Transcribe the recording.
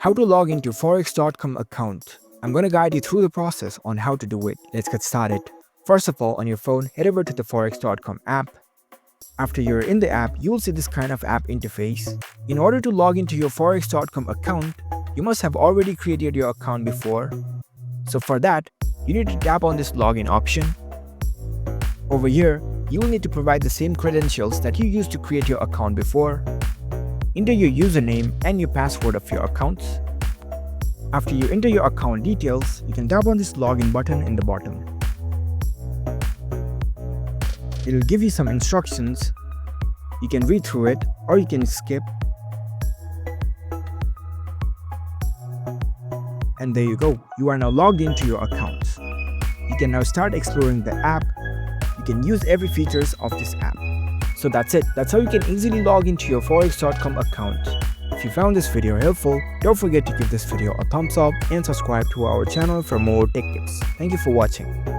How to log into Forex.com account. I'm going to guide you through the process on how to do it. Let's get started. First of all, on your phone, head over to the Forex.com app. After you're in the app, you'll see this kind of app interface. In order to log into your Forex.com account, you must have already created your account before. So for that, you need to tap on this login option. Over here, you will need to provide the same credentials that you used to create your account before. Enter your username and your password of your accounts. After you enter your account details, you can tap on this login button in the bottom. It will give you some instructions. You can read through it or you can skip. And there you go, you are now logged into your accounts. You can now start exploring the app. You can use every features of this app. So that's it. That's how you can easily log into your Forex.com account. If you found this video helpful, don't forget to give this video a thumbs up and subscribe to our channel for more tech tips. Thank you for watching.